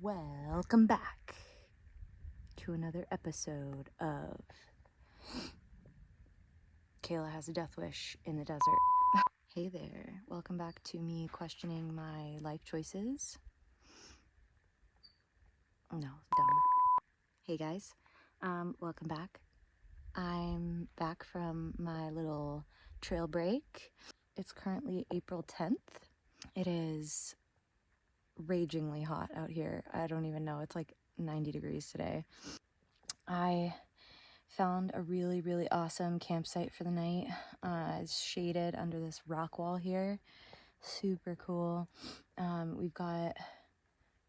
Welcome back to another episode of Kayla Has a Death Wish in the Desert. Hey there, welcome back to me questioning my life choices. No, dumb. Hey guys, welcome back. I'm back from my little trail break. It's currently April 10th. It is ragingly hot out here. I don't even know. It's like 90 degrees today. I found a really awesome campsite for the night. It's shaded under this rock wall here. Super cool. We've got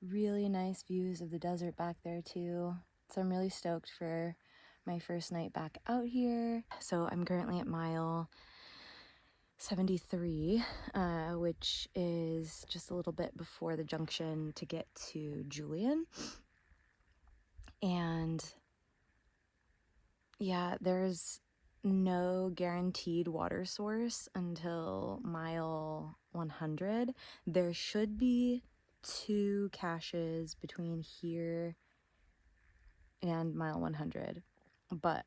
really nice views of the desert back there too. So I'm really stoked for my first night back out here. So I'm currently at mile 73, which is just a little bit before the junction to get to Julian. And yeah, there's no guaranteed water source until mile 100. There should be 2 caches between here and mile 100, but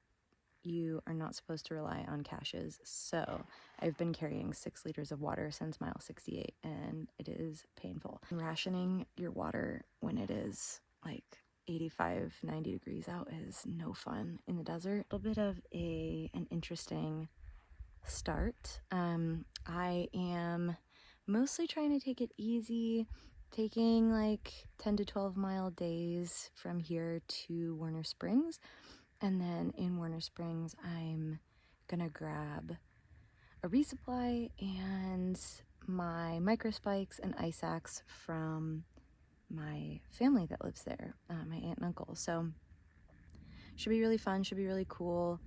you are not supposed to rely on caches. So I've been carrying 6 liters of water since mile 68 and it is painful. Rationing your water when it is like 85, 90 degrees out is no fun in the desert. A little bit of an interesting start. I am mostly trying to take it easy, taking like 10 to 12 mile days from here to Warner Springs. And then in Warner Springs, I'm gonna grab a resupply and my micro spikes and ice axe from my family that lives there, my aunt and uncle. So should be really fun, should be really cool.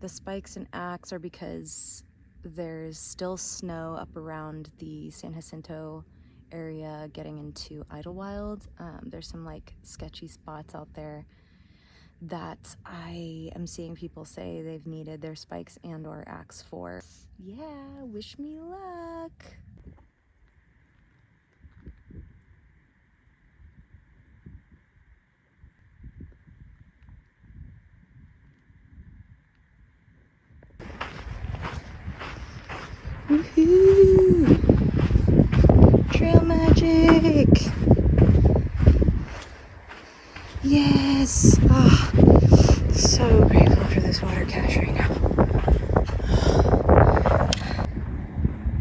The spikes and axe are because there's still snow up around the San Jacinto area getting into Idyllwild. There's some like sketchy spots out there that I am seeing people say they've needed their spikes and or axe for. Yeah, wish me luck. Woohoo! Trail magic! Yes! Oh, so grateful for this water cache right now.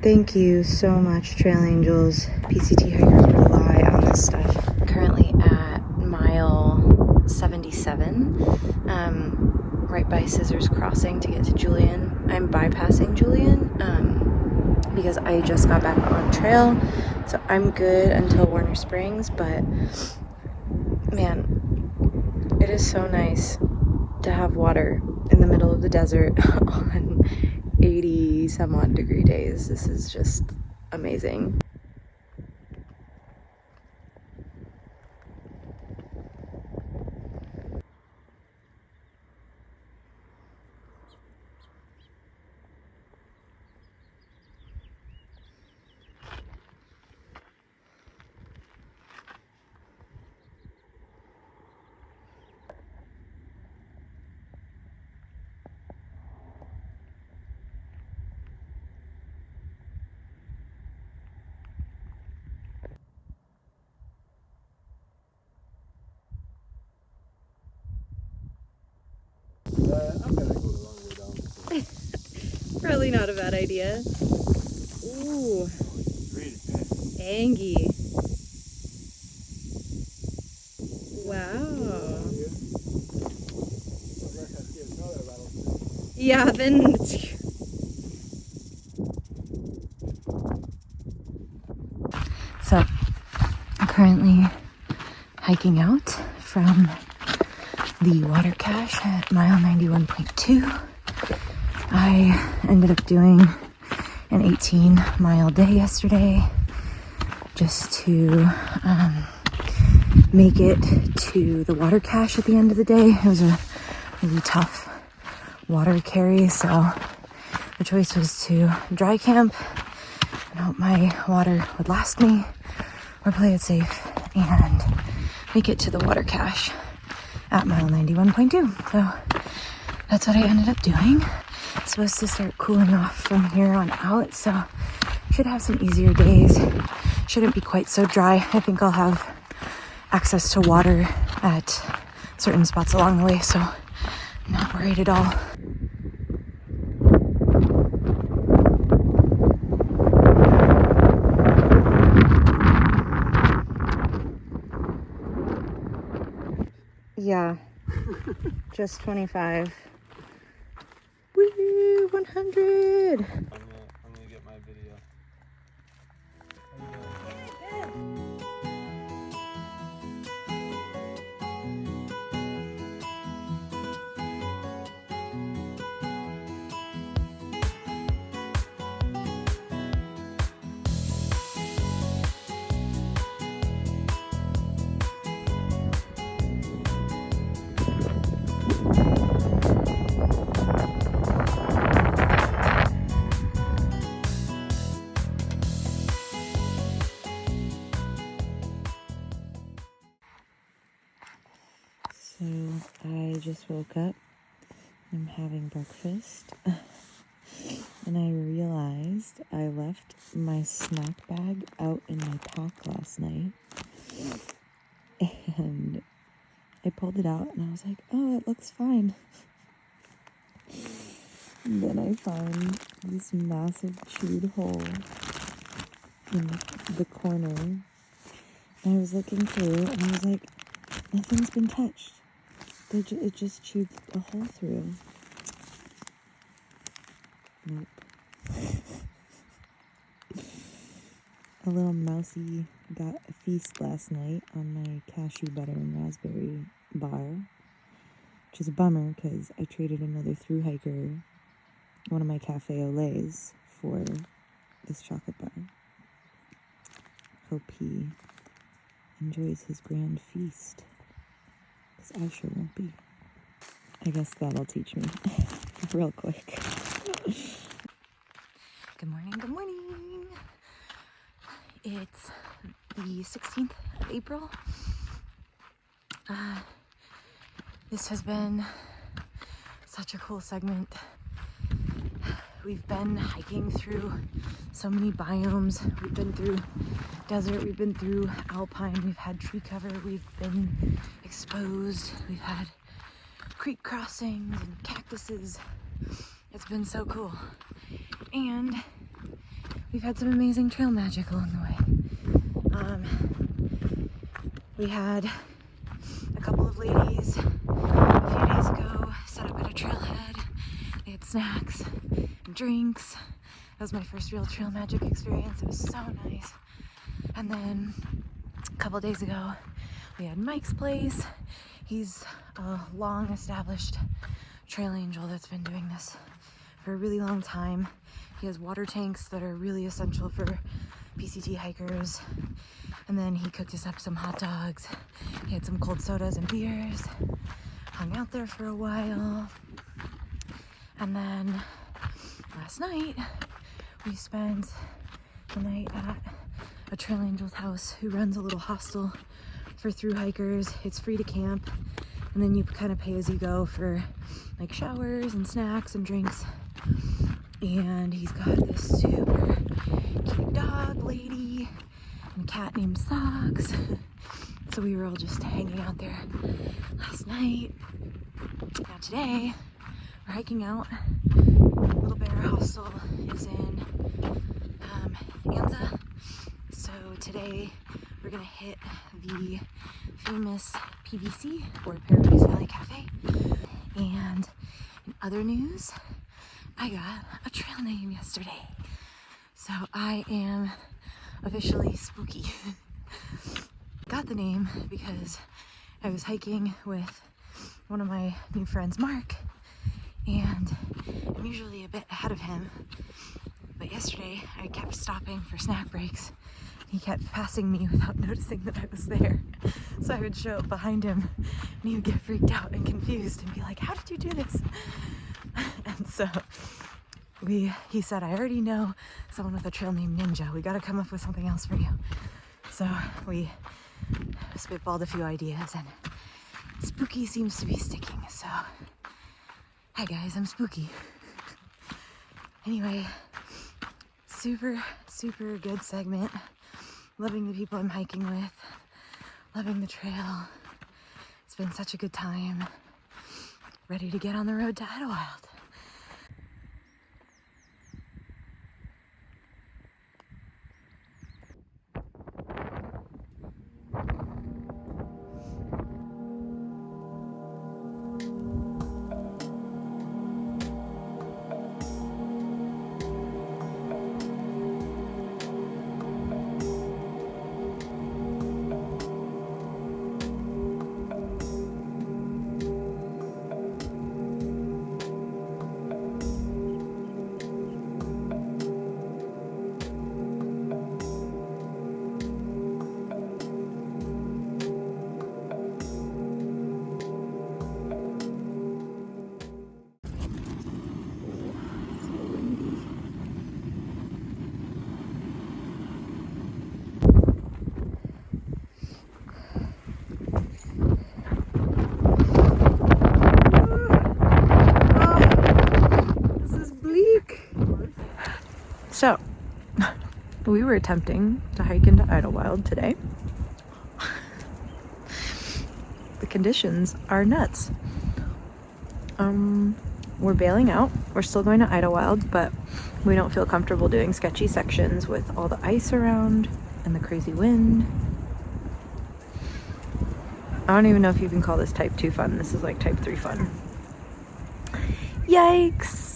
Thank you so much, Trail Angels. PCT hikers rely on this stuff. Currently at mile 77, right by Scissors Crossing to get to Julian. I'm bypassing Julian because I just got back on trail, so I'm good until Warner Springs, but man, it is so nice to have water in the middle of the desert on 80 some odd degree days. This is just amazing. I'm gonna go the long way down. Probably not a bad idea. Ooh, Angie. Wow. Yeah, then. So, I'm currently hiking out from the water cache at mile 91.2. I ended up doing an 18-mile day yesterday just to make it to the water cache at the end of the day. It was a really tough water carry, so the choice was to dry camp and hope my water would last me or play it safe and make it to the water cache at mile 91.2. So that's what I ended up doing. It's supposed to start cooling off from here on out, so should have some easier days. Shouldn't be quite so dry. I think I'll have access to water at certain spots along the way, so I'm not worried at all. Yeah, just 25. Woo, 100. I'm gonna get my video. So I just woke up. I'm having breakfast. And I realized I left my snack bag out in my pack last night. And I pulled it out and I was like, oh, it looks fine. And then I find this massive chewed hole in the corner. And I was looking through and I was like, nothing's been touched. It just chewed a hole through. Nope. A little mousey got a feast last night on my cashew butter and raspberry bar, which is a bummer because I traded another thru hiker one of my cafe au laits for this chocolate bar. Hope he enjoys his grand feast, because I sure won't be. I guess that'll teach me real quick. Good morning, good morning. It's the 16th of April. This has been such a cool segment. We've been hiking through so many biomes. We've been through desert, we've been through alpine, we've had tree cover, we've been exposed, we've had creek crossings and cactuses. It's been so cool. And we've had some amazing trail magic along the way. We had a couple of ladies a few days ago set up at a trailhead. They had snacks and drinks. That was my first real trail magic experience. It was so nice. And then a couple days ago, we had Mike's place. He's a long established trail angel that's been doing this for a really long time. He has water tanks that are really essential for PCT hikers. And then he cooked us up some hot dogs. He had some cold sodas and beers. Hung out there for a while. And then last night, we spent the night at a trail angel's house who runs a little hostel for thru hikers. It's free to camp. And then you kind of pay as you go for like showers and snacks and drinks. And he's got this super cute dog lady and a cat named Socks. So we were all just hanging out there last night. Now today, we're hiking out. Little Bear Hostel is in Anza. So today we're gonna hit the famous PVC, or Paradise Valley Cafe. And in other news, I got a trail name yesterday. So I am officially spooky. Got the name because I was hiking with one of my new friends, Mark, and I'm usually a bit ahead of him. But yesterday I kept stopping for snack breaks. He kept passing me without noticing that I was there. So I would show up behind him and he would get freaked out and confused and be like, how did you do this? And so he said, I already know someone with a trail named Ninja. We gotta come up with something else for you. So we spitballed a few ideas and spooky seems to be sticking. So, hi guys, I'm spooky. Anyway, super good segment. Loving the people I'm hiking with. Loving the trail. It's been such a good time. Ready to get on the road to Idyllwild. So, we were attempting to hike into Idyllwild today. The conditions are nuts. We're bailing out. We're still going to Idyllwild, but we don't feel comfortable doing sketchy sections with all the ice around and the crazy wind. I don't even know if you can call this type 2 fun. This is like type 3 fun. Yikes!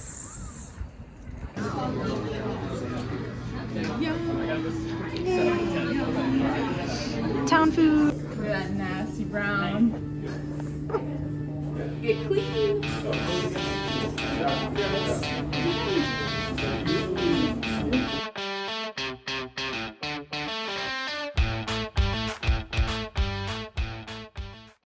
Town food. Look at that nasty brown. Get clean.